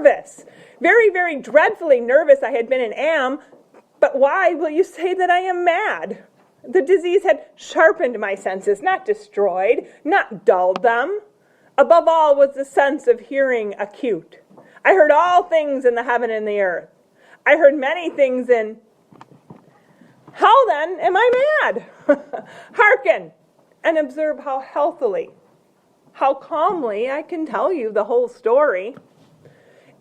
nervous. Very, very dreadfully nervous I had been and am. But why will you say that I am mad? The disease had sharpened my senses, not destroyed, not dulled them. Above all was the sense of hearing acute. I heard all things in the heaven and the earth. I heard many things in... How then am I mad? Hearken and observe how healthily, how calmly I can tell you the whole story.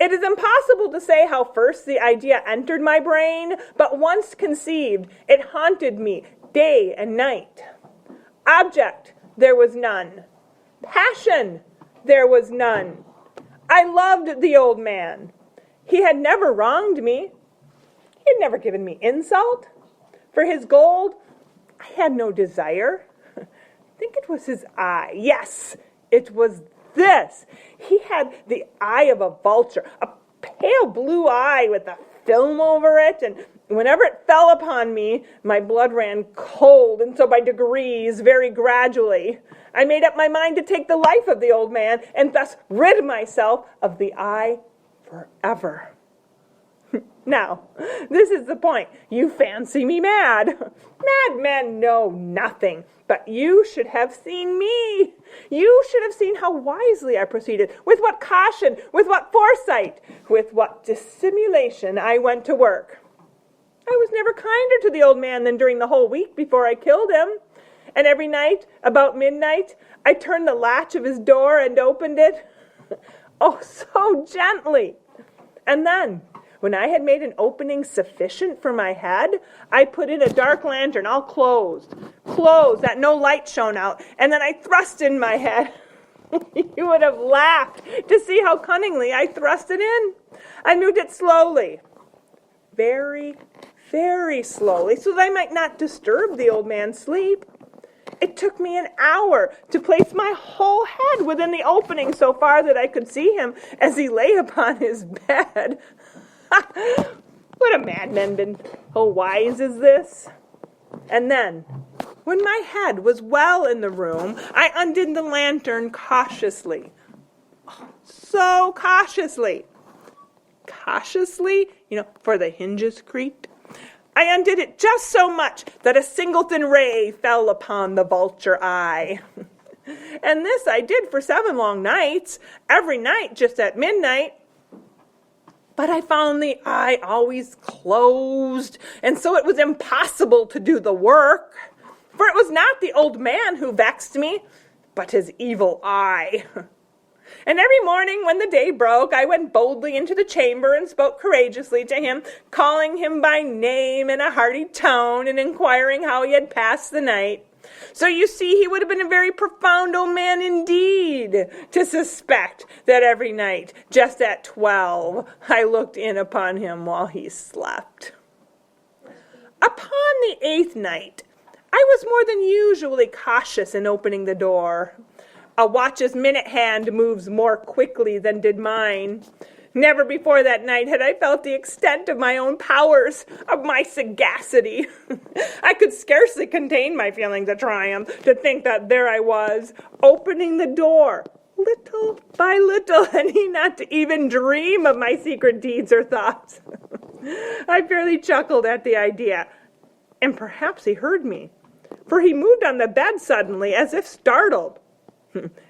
It is impossible to say how first the idea entered my brain, but once conceived, it haunted me day and night. Object, there was none. Passion, there was none. I loved the old man. He had never wronged me. He had never given me insult. For his gold, I had no desire. I think it was his eye. Yes, it was this. He had the eye of a vulture, a pale blue eye with a film over it, and whenever it fell upon me, my blood ran cold, and so by degrees, very gradually, I made up my mind to take the life of the old man, and thus rid myself of the eye forever. Now, this is the point. You fancy me mad. Madmen know nothing, but you should have seen me. You should have seen how wisely I proceeded, with what caution, with what foresight, with what dissimulation I went to work. I was never kinder to the old man than during the whole week before I killed him. And every night, about midnight, I turned the latch of his door and opened it. Oh, so gently. And then, when I had made an opening sufficient for my head, I put in a dark lantern, all closed, that no light shone out, and then I thrust in my head. You would have laughed to see how cunningly I thrust it in. I moved it slowly, very, very slowly, so that I might not disturb the old man's sleep. It took me an hour to place my whole head within the opening so far that I could see him as he lay upon his bed. Would a madman been so wise as this? And then, when my head was well in the room, I undid the lantern cautiously. Oh, so cautiously. Cautiously, for the hinges creaked. I undid it just so much that a singleton ray fell upon the vulture eye. And this I did for 7 long nights, every night just at midnight. But I found the eye always closed, and so it was impossible to do the work. For it was not the old man who vexed me, but his evil eye. And every morning when the day broke, I went boldly into the chamber and spoke courageously to him, calling him by name in a hearty tone and inquiring how he had passed the night. So you see, he would have been a very profound old man indeed to suspect that every night, just at 12, I looked in upon him while he slept. Upon the 8th night, I was more than usually cautious in opening the door. A watch's minute hand moves more quickly than did mine. Never before that night had I felt the extent of my own powers, of my sagacity. I could scarcely contain my feelings of triumph to think that there I was, opening the door, little by little, and he not to even dream of my secret deeds or thoughts. I fairly chuckled at the idea, and perhaps he heard me, for he moved on the bed suddenly, as if startled.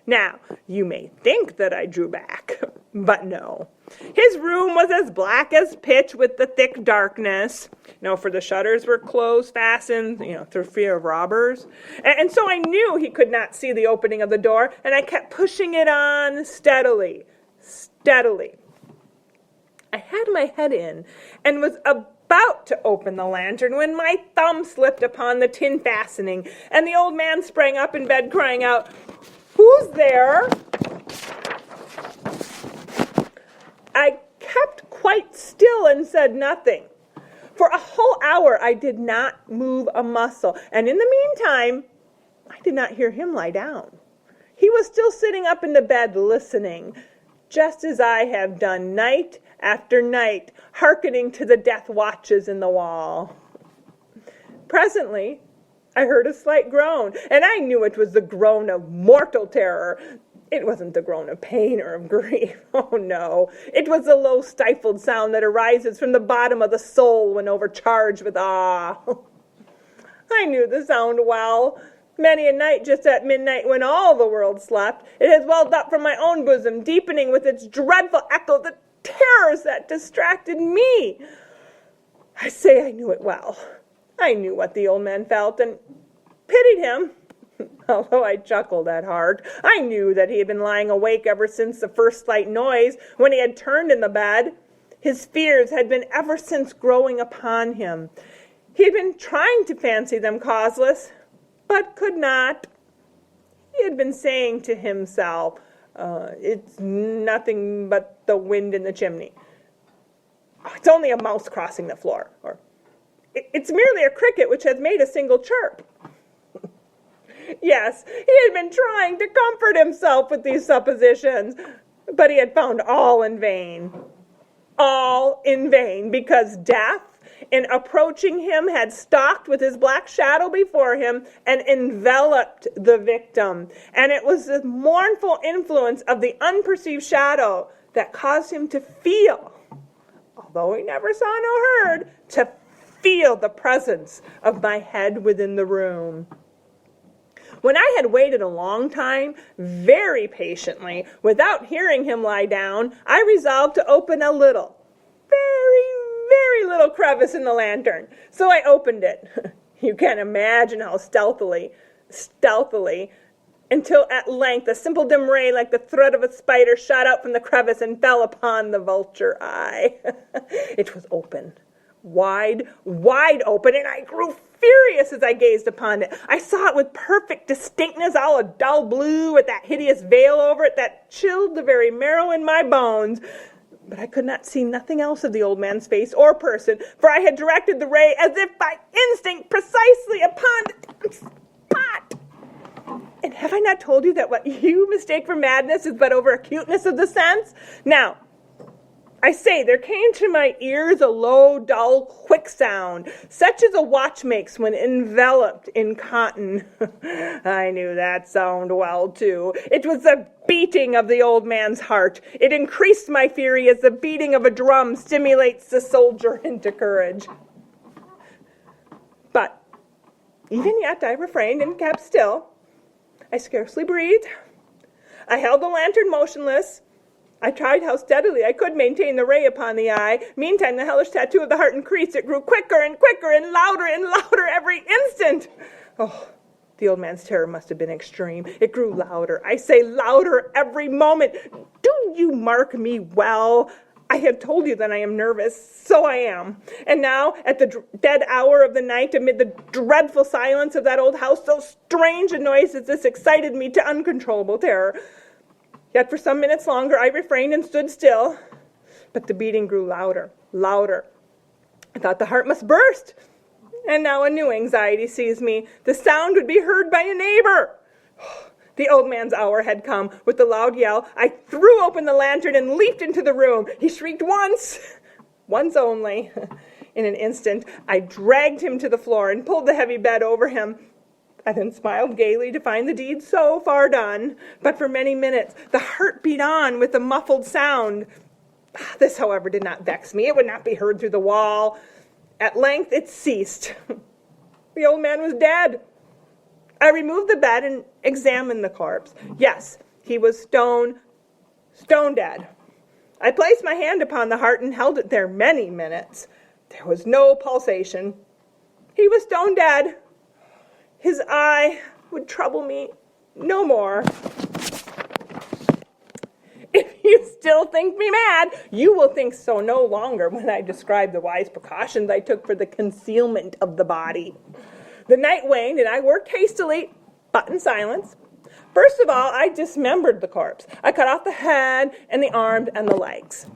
Now, you may think that I drew back, but no. His room was as black as pitch with the thick darkness, for the shutters were closed, fastened, through fear of robbers. And so I knew he could not see the opening of the door, and I kept pushing it on steadily. I had my head in and was about to open the lantern when my thumb slipped upon the tin fastening, and the old man sprang up in bed crying out, "Who's there?" I kept quite still and said nothing. For a whole hour I did not move a muscle, and in the meantime I did not hear him lie down. He was still sitting up in the bed listening, just as I have done night after night, hearkening to the death watches in the wall. Presently I heard a slight groan, and I knew it was the groan of mortal terror. It wasn't the groan of pain or of grief. Oh, no. It was the low, stifled sound that arises from the bottom of the soul when overcharged with awe. I knew the sound well. Many a night just at midnight when all the world slept, it has welled up from my own bosom, deepening with its dreadful echo the terrors that distracted me. I say I knew it well. I knew what the old man felt and pitied him. Although I chuckled at heart, I knew that he had been lying awake ever since the first slight noise when he had turned in the bed. His fears had been ever since growing upon him. He had been trying to fancy them causeless, but could not. He had been saying to himself, it's nothing but the wind in the chimney. It's only a mouse crossing the floor. Or, it's merely a cricket which has made a single chirp. Yes, he had been trying to comfort himself with these suppositions, but he had found all in vain. All in vain, because death, in approaching him, had stalked with his black shadow before him and enveloped the victim. And it was the mournful influence of the unperceived shadow that caused him to feel, although he never saw nor heard, to feel the presence of my head within the room. When I had waited a long time, very patiently, without hearing him lie down, I resolved to open a little, very little crevice in the lantern. So I opened it. You can imagine how stealthily, until at length a simple dim ray like the thread of a spider shot out from the crevice and fell upon the vulture eye. It was open. Wide open, and I grew furious as I gazed upon it. I saw it with perfect distinctness, all a dull blue, with that hideous veil over it that chilled the very marrow in my bones. But I could not see nothing else of the old man's face or person, for I had directed the ray as if by instinct precisely upon the spot. And have I not told you that what you mistake for madness is but over acuteness of the sense? Now, I say, there came to my ears a low, dull, quick sound, such as a watch makes when enveloped in cotton. I knew that sound well, too. It was the beating of the old man's heart. It increased my fury as the beating of a drum stimulates the soldier into courage. But even yet I refrained and kept still. I scarcely breathed. I held the lantern motionless. I tried how steadily I could maintain the ray upon the eye. Meantime, the hellish tattoo of the heart increased. It grew quicker and quicker and louder every instant. Oh, the old man's terror must have been extreme. It grew louder. I say louder every moment. Do you mark me well? I have told you that I am nervous. So I am. And now, at the dead hour of the night, amid the dreadful silence of that old house, so strange a noise as this excited me to uncontrollable terror. Yet for some minutes longer I refrained and stood still, but the beating grew louder. I thought the heart must burst, and now a new anxiety seized me. The sound would be heard by a neighbor. The old man's hour had come. With a loud yell, I threw open the lantern and leaped into the room. He shrieked once only. In an instant, I dragged him to the floor and pulled the heavy bed over him. I then smiled gaily to find the deed so far done. But for many minutes the heart beat on with a muffled sound. This, however, did not vex me. It would not be heard through the wall. At length it ceased. The old man was dead. I removed the bed and examined the corpse. Yes, he was stone dead. I placed my hand upon the heart and held it there many minutes. There was no pulsation. He was stone dead. His eye would trouble me no more. If you still think me mad, you will think so no longer when I describe the wise precautions I took for the concealment of the body. The night waned, and I worked hastily, but in silence. First of all, I dismembered the corpse. I cut off the head and the arms and the legs.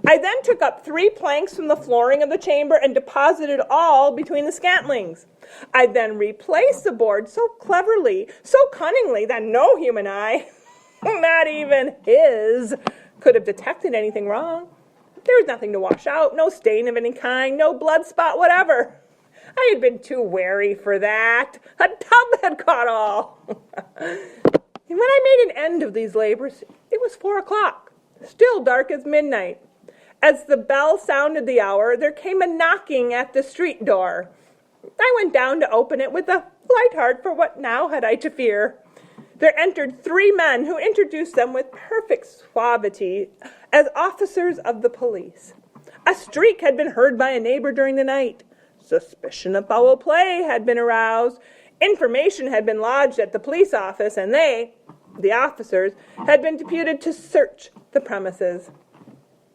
I then took up 3 planks from the flooring of the chamber and deposited all between the scantlings. I then replaced the board so cleverly, so cunningly, that no human eye, not even his, could have detected anything wrong. There was nothing to wash out, no stain of any kind, no blood spot whatever. I had been too wary for that. A tub had caught all. And when I made an end of these labors, it was 4 o'clock, still dark as midnight. As the bell sounded the hour, there came a knocking at the street door. I went down to open it with a light heart, for what now had I to fear? There entered 3 men who introduced them with perfect suavity as officers of the police. A shriek had been heard by a neighbor during the night. Suspicion of foul play had been aroused. Information had been lodged at the police office, and they, the officers, had been deputed to search the premises.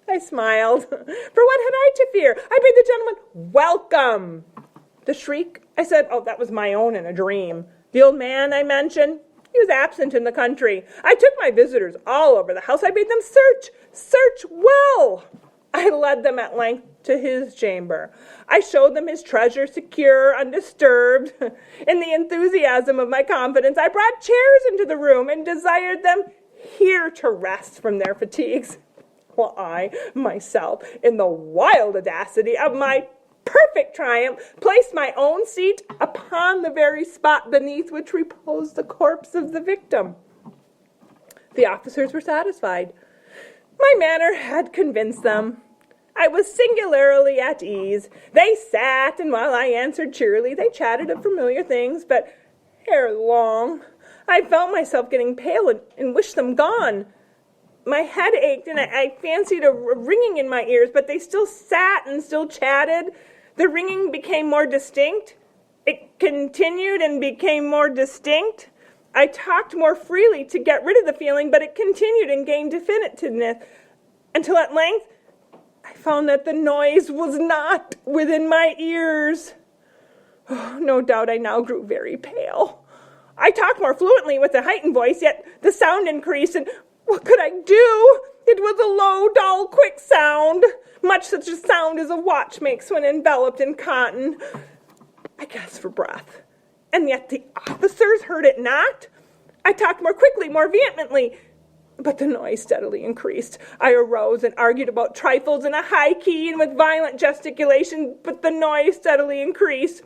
I smiled. For what had I to fear? I bade the gentleman welcome. The shriek? I said, oh, that was my own in a dream. The old man I mentioned, he was absent in the country. I took my visitors all over the house. I bade them search well. I led them at length to his chamber. I showed them his treasure secure, undisturbed. In the enthusiasm of my confidence, I brought chairs into the room and desired them here to rest from their fatigues, while I, myself, in the wild audacity of my perfect triumph, placed my own seat upon the very spot beneath which reposed the corpse of the victim. The officers were satisfied. My manner had convinced them. I was singularly at ease. They sat, and while I answered cheerily, they chatted of familiar things, but ere long, I felt myself getting pale and wished them gone. My head ached, and I fancied a ringing in my ears, but they still sat and still chatted. The ringing became more distinct. It continued and became more distinct. I talked more freely to get rid of the feeling, but it continued and gained definitiveness, until at length I found that the noise was not within my ears. Oh, no doubt I now grew very pale. I talked more fluently with a heightened voice, yet the sound increased, and what could I do? It was a low, dull, quick sound, much such a sound as a watch makes when enveloped in cotton. I gasped for breath, and yet the officers heard it not. I talked more quickly, more vehemently, but the noise steadily increased. I arose and argued about trifles in a high key and with violent gesticulation, but the noise steadily increased.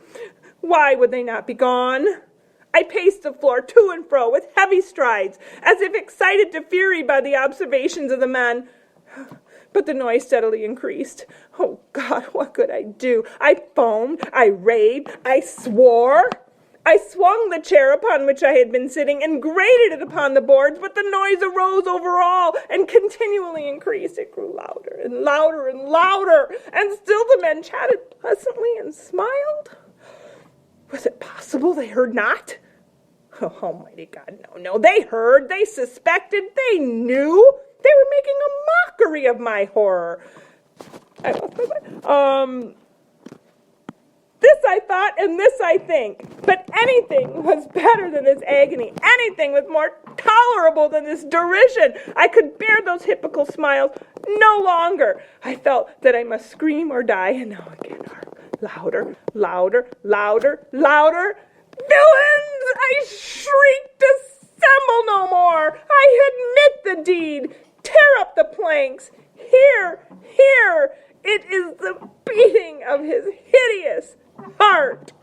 Why would they not be gone? I paced the floor to and fro with heavy strides, as if excited to fury by the observations of the men. But the noise steadily increased. Oh, God, what could I do? I foamed, I raved, I swore. I swung the chair upon which I had been sitting and grated it upon the boards, but the noise arose over all and continually increased. It grew louder and louder and louder, and still the men chatted pleasantly and smiled. Was it possible they heard not? Oh, almighty God, no, they heard, they suspected, they knew. They were making a mockery of my horror. I lost my mind. This I thought, and this I think. But anything was better than this agony. Anything was more tolerable than this derision. I could bear those hypocritical smiles no longer. I felt that I must scream or die, and now again, louder, louder, louder, louder. Villains! I shrieked, dissemble no more. I admit the deed. Tear up the planks. Here, it is the beating of his hideous heart.